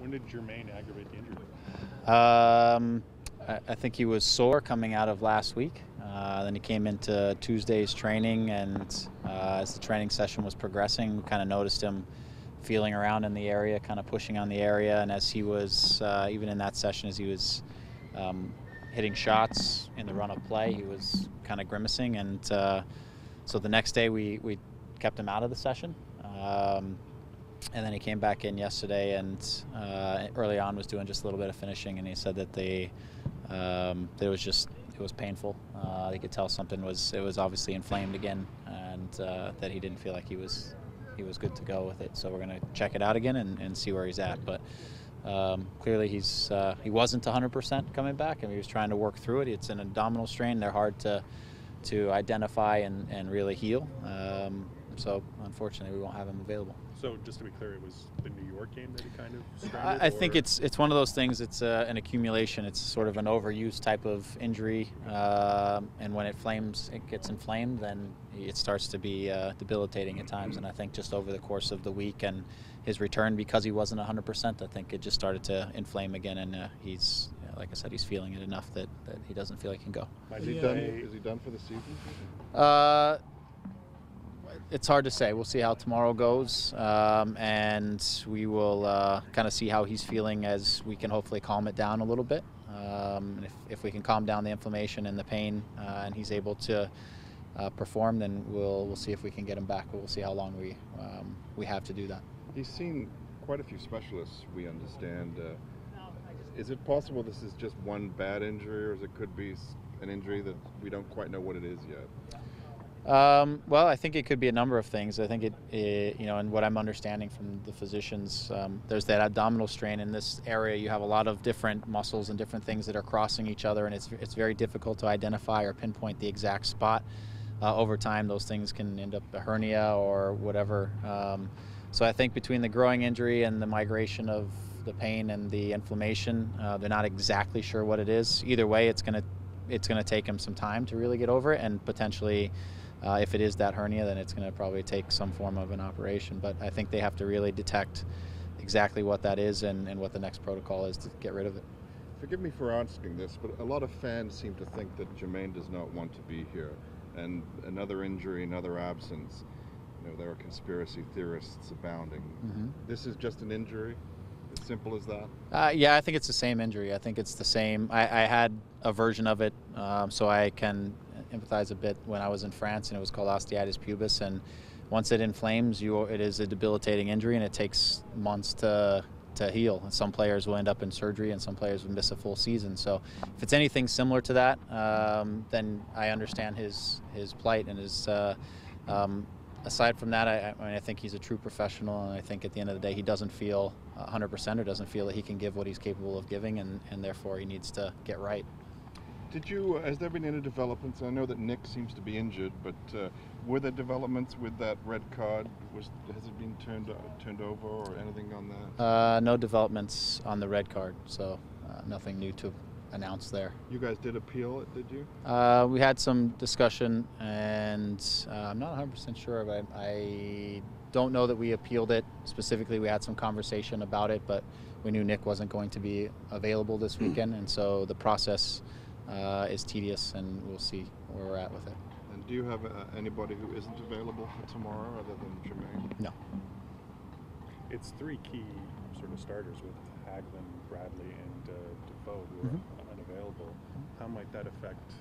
When did Jermaine aggravate the injury? I think he was sore coming out of last week. Then he came into Tuesday's training, and as the training session was progressing, we kind of noticed him feeling around in the area, kind of pushing on the area. And as he was, even in that session, as he was hitting shots in the run of play, he was kind of grimacing. And so the next day we kept him out of the session. And then he came back in yesterday, and early on was doing just a little bit of finishing, and he said that it was painful. He could tell something it was obviously inflamed again, and that he didn't feel like he was good to go with it. So we're going to check it out again and see where he's at. But clearly he wasn't 100% coming back, and he was trying to work through it. It's an abdominal strain. They're hard to identify and really heal. So unfortunately, we won't have him available. So just to be clear, it was the New York game that he kind of strained? I think it's one of those things. It's an accumulation. It's sort of an overuse type of injury, and when it gets inflamed, then it starts to be debilitating at times. And I think just over the course of the week and his return, because he wasn't 100%, I think it just started to inflame again. And he's, like I said, he's feeling it enough that he doesn't feel like he can go. Is he done for the season? It's hard to say. We'll see how tomorrow goes, and we will kind of see how he's feeling as we can hopefully calm it down a little bit. If we can calm down the inflammation and the pain, and he's able to perform, then we'll see if we can get him back. But we'll see how long we have to do that. He's seen quite a few specialists, we understand. Is it possible this is just one bad injury, or it could be an injury that we don't quite know what it is yet? Well, I think it could be a number of things. I think and what I'm understanding from the physicians, there's that abdominal strain in this area. You have a lot of different muscles and different things that are crossing each other, and it's very difficult to identify or pinpoint the exact spot. Over time, those things can end up a hernia or whatever. So I think between the growing injury and the migration of the pain and the inflammation, they're not exactly sure what it is. Either way, it's gonna take him some time to really get over it, and potentially. If it is that hernia, then it's going to probably take some form of an operation. But I think they have to really detect exactly what that is and what the next protocol is to get rid of it. Forgive me for asking this, but a lot of fans seem to think that Jermaine does not want to be here. And another injury, another absence, there are conspiracy theorists abounding. Mm-hmm. This is just an injury? As simple as that? Yeah, I think it's the same injury. I think it's the same. I had a version of it, so I can empathize a bit when I was in France, and it was called osteitis pubis. And once it inflames, it is a debilitating injury, and it takes months to heal. And some players will end up in surgery, and some players will miss a full season. So if it's anything similar to that, then I understand his plight and his. Aside from that, I think he's a true professional, and I think at the end of the day, he doesn't feel 100% or doesn't feel that he can give what he's capable of giving, and therefore he needs to get right. Has there been any developments? I know that Nick seems to be injured, but were there developments with that red card? Has it been turned over or anything on that? No developments on the red card, so nothing new to announce there. You guys did appeal it, did you? We had some discussion, and I'm not 100% sure, but I don't know that we appealed it. Specifically, we had some conversation about it, but we knew Nick wasn't going to be available this weekend, and so the process is tedious, and we'll see where we're at with it. And do you have anybody who isn't available for tomorrow other than Jermaine? No. It's three key sort of starters with Hagelin, Bradley, and Defoe who are unavailable. How might that affect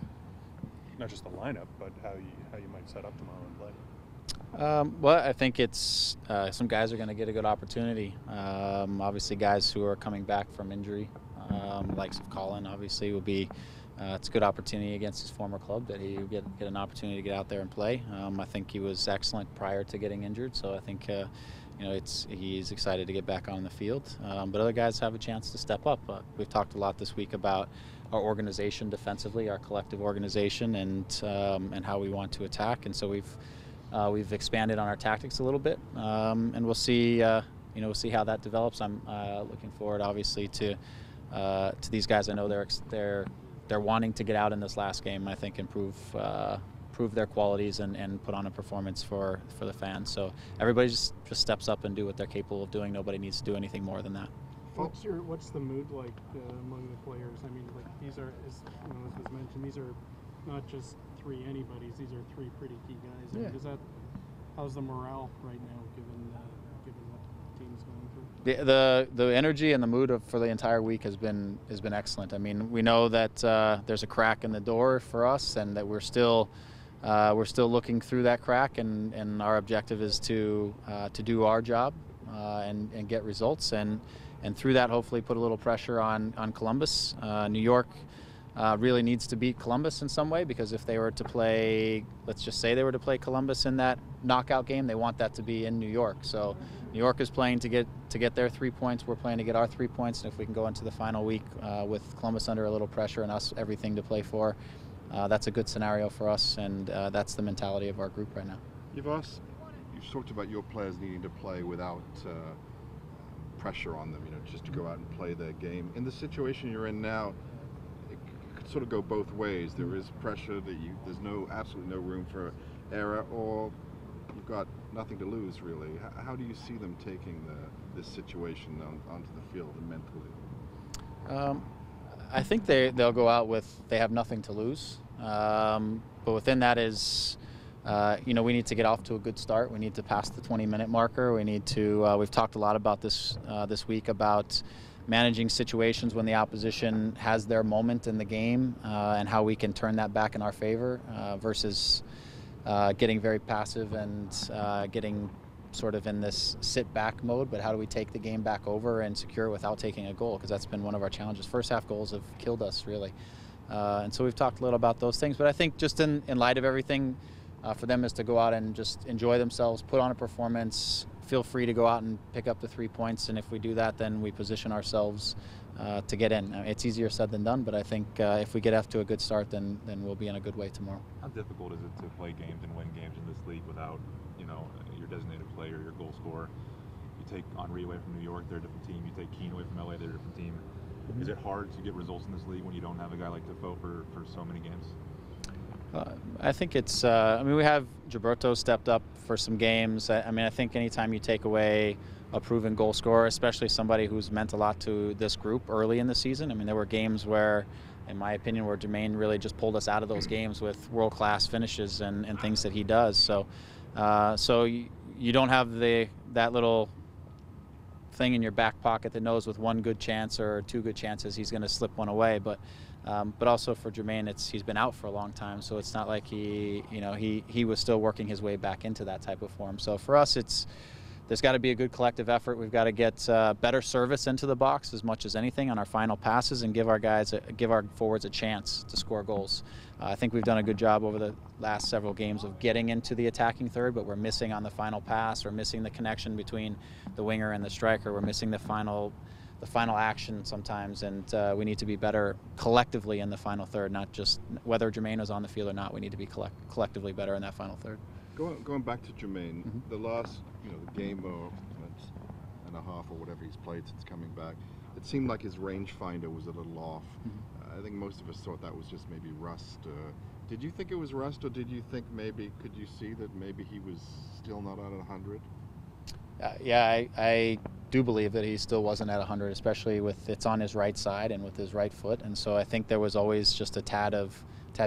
not just the lineup, but how you might set up tomorrow and play? Well, I think it's some guys are going to get a good opportunity. Obviously, guys who are coming back from injury, likes of Colin, obviously will be. It's a good opportunity against his former club that he get an opportunity to get out there and play. I think he was excellent prior to getting injured, so I think he's excited to get back on the field. But other guys have a chance to step up. We've talked a lot this week about our organization defensively, our collective organization, and how we want to attack. And so we've expanded on our tactics a little bit, and we'll see. We'll see how that develops. I'm looking forward, obviously, to these guys. I know they're wanting to get out in this last game. I think prove their qualities and put on a performance for the fans. So everybody just steps up and do what they're capable of doing. Nobody needs to do anything more than that. What's the mood like among the players? I mean, like these are, as was mentioned, these are not just three anybody's. These are three pretty key guys. I mean, how's the morale right now, given what the team's going through? The energy and the mood for the entire week has been excellent. I mean, we know that there's a crack in the door for us, and that we're still looking through that crack, and our objective is to do our job and get results, and through that hopefully put a little pressure on Columbus. New York really needs to beat Columbus in some way, because if they were to play, let's just say they were to play Columbus in that knockout game, they want that to be in New York. So New York is playing to get their 3 points. We're playing to get our 3 points, and if we can go into the final week with Columbus under a little pressure and us everything to play for, that's a good scenario for us, and that's the mentality of our group right now. You've talked about your players needing to play without pressure on them, just to go out and play their game. In the situation you're in now, it could sort of go both ways. There is pressure that there's absolutely no room for error, or you've got nothing to lose really. How do you see them taking this situation onto the field and mentally? I think they'll go out with they have nothing to lose, but within that is, we need to get off to a good start. We need to pass the 20-minute marker. We need to. We've talked a lot about this week about managing situations when the opposition has their moment in the game, and how we can turn that back in our favor, versus getting very passive and getting sort of in this sit-back mode. But how do we take the game back over and secure it without taking a goal? Because that's been one of our challenges. First half goals have killed us, really. And so we've talked a little about those things. But I think just in light of everything, for them is to go out and just enjoy themselves, put on a performance, feel free to go out and pick up the 3 points. And if we do that, then we position ourselves to get in. It's easier said than done, but I think if we get off to a good start, then we'll be in a good way tomorrow. How difficult is it to play games and win games in this league without, your designated player, your goal scorer? You take Henry away from New York, they're a different team. You take Keane away from LA, they're a different team. Mm-hmm. Is it hard to get results in this league when you don't have a guy like Defoe for so many games? I think it's, we have Gilberto stepped up for some games. I think anytime you take away a proven goal scorer, especially somebody who's meant a lot to this group early in the season. There were games where, in my opinion, where Jermaine really just pulled us out of those games with world-class finishes and things that he does. So you don't have that little thing in your back pocket that knows with one good chance or 2 good chances he's going to slip one away. But also for Jermaine, he's been out for a long time, so it's not like he was still working his way back into that type of form. So for us, there's got to be a good collective effort. We've got to get better service into the box as much as anything on our final passes, and give our forwards a chance to score goals. I think we've done a good job over the last several games of getting into the attacking third, but we're missing on the final pass. We're missing the connection between the winger and the striker. We're missing the final action sometimes, and we need to be better collectively in the final third, not just whether Jermaine was on the field or not. We need to be collectively better in that final third. Going back to Jermaine, Mm-hmm. the last the game and a half or whatever he's played since coming back, it seemed like his rangefinder was a little off. Mm-hmm. I think most of us thought that was just maybe rust. Did you think it was rust, or did you think could you see that maybe he was still not at 100? I do believe that he still wasn't at 100, especially with it's on his right side and with his right foot. And so I think there was always just a tad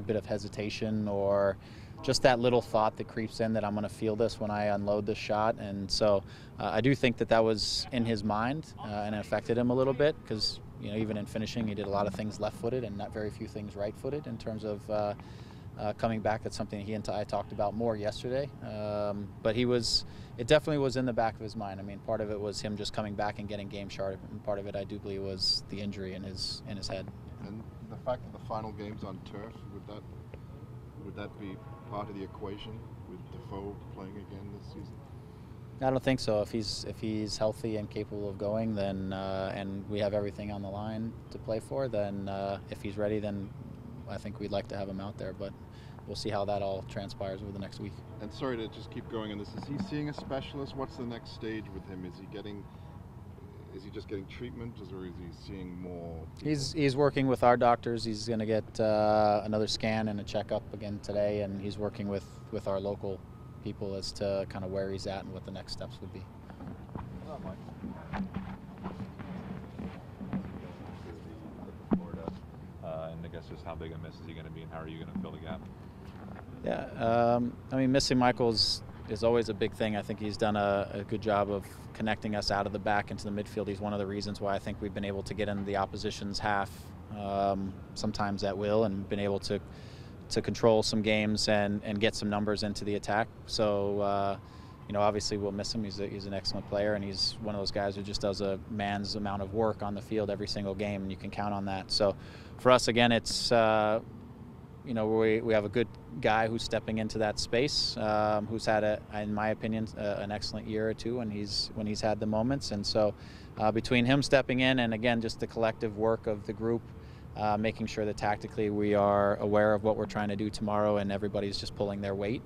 bit of hesitation, or just that little thought that creeps in that I'm going to feel this when I unload this shot. And so I do think that was in his mind, and it affected him a little bit, because even in finishing, he did a lot of things left-footed and not very few things right-footed in terms of coming back. That's something he and I talked about more yesterday. But it definitely was in the back of his mind. Part of it was him just coming back and getting game sharp, and part of it, I do believe, was the injury in his head. And the fact that the final game's on turf, would that be part of the equation with Defoe playing again this season? I don't think so. If he's healthy and capable of going, then and we have everything on the line to play for, then if he's ready, then I think we'd like to have him out there. But we'll see how that all transpires over the next week. And sorry to just keep going on this. Is he seeing a specialist? What's the next stage with him? Is he just getting treatment, or is he seeing more people? He's working with our doctors. He's going to get another scan and a checkup again today, and he's working with our local people as to kind of where he's at and what the next steps would be. Just how big a miss is he going to be, and how are you going to fill the gap? Yeah, I mean, missing Michael's is always a big thing. I think he's done a good job of connecting us out of the back into the midfield. He's one of the reasons why I think we've been able to get into the opposition's half sometimes at will, and been able to control some games and get some numbers into the attack. So, you know, obviously we'll miss him. He's an excellent player, and he's one of those guys who just does a man's amount of work on the field every single game, and you can count on that. So for us, again, it's you know, we have a good guy who's stepping into that space, who's had, in my opinion, an excellent year or two when he's had the moments. And so between him stepping in and, again, just the collective work of the group, making sure that tactically we are aware of what we're trying to do tomorrow and everybody's just pulling their weight.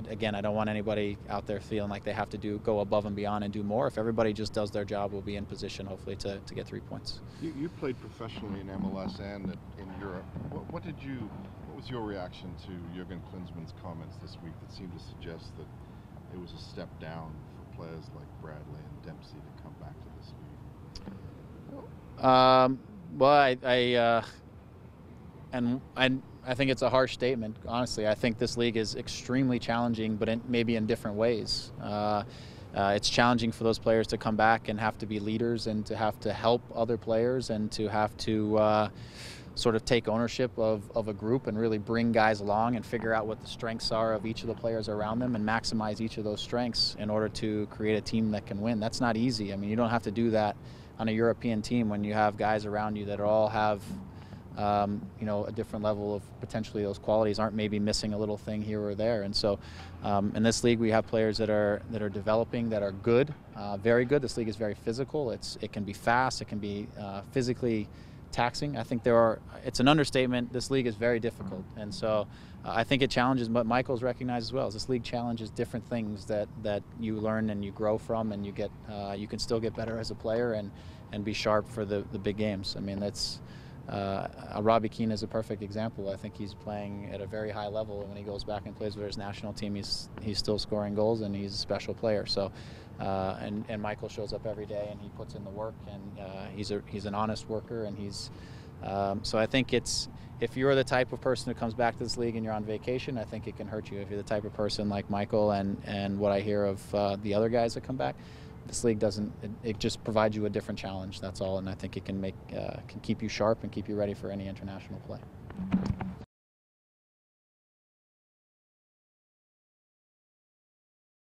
Again, I don't want anybody out there feeling like they have to go above and beyond and do more. If everybody just does their job, we'll be in position, hopefully, to get 3 points. You played professionally in MLS and in Europe. What was your reaction to Jurgen Klinsmann's comments this week that seemed to suggest that it was a step down for players like Bradley and Dempsey to come back to this league? Well, I think it's a harsh statement, honestly. I think this league is extremely challenging, but maybe in different ways. It's challenging for those players to come back and have to be leaders and to have to help other players and to have to sort of take ownership of a group and really bring guys along and figure out what the strengths are of each of the players around them and maximize each of those strengths in order to create a team that can win. That's not easy. I mean, you don't have to do that on a European team when you have guys around you that all have you know, a different level of potentially those qualities, aren't maybe missing a little thing here or there. And so in this league we have players that are developing, that are good, very good. This league is very physical. It can be fast, it can be physically taxing. I think it's an understatement. This league is very difficult, and so I think it challenges what Michael's recognized as well. Is this league challenges different things that you learn and you grow from, and you can still get better as a player and be sharp for the big games. I mean, that's Robbie Keane is a perfect example. I think he's playing at a very high level, and when he goes back and plays with his national team, he's still scoring goals, and he's a special player. So and Michael shows up every day and he puts in the work, and he's an honest worker, and he's so I think if you're the type of person who comes back to this league and you're on vacation, I think it can hurt you. If you're the type of person like Michael and what I hear of the other guys that come back, this league doesn't. It just provides you a different challenge. That's all, and I think it can keep you sharp and keep you ready for any international play.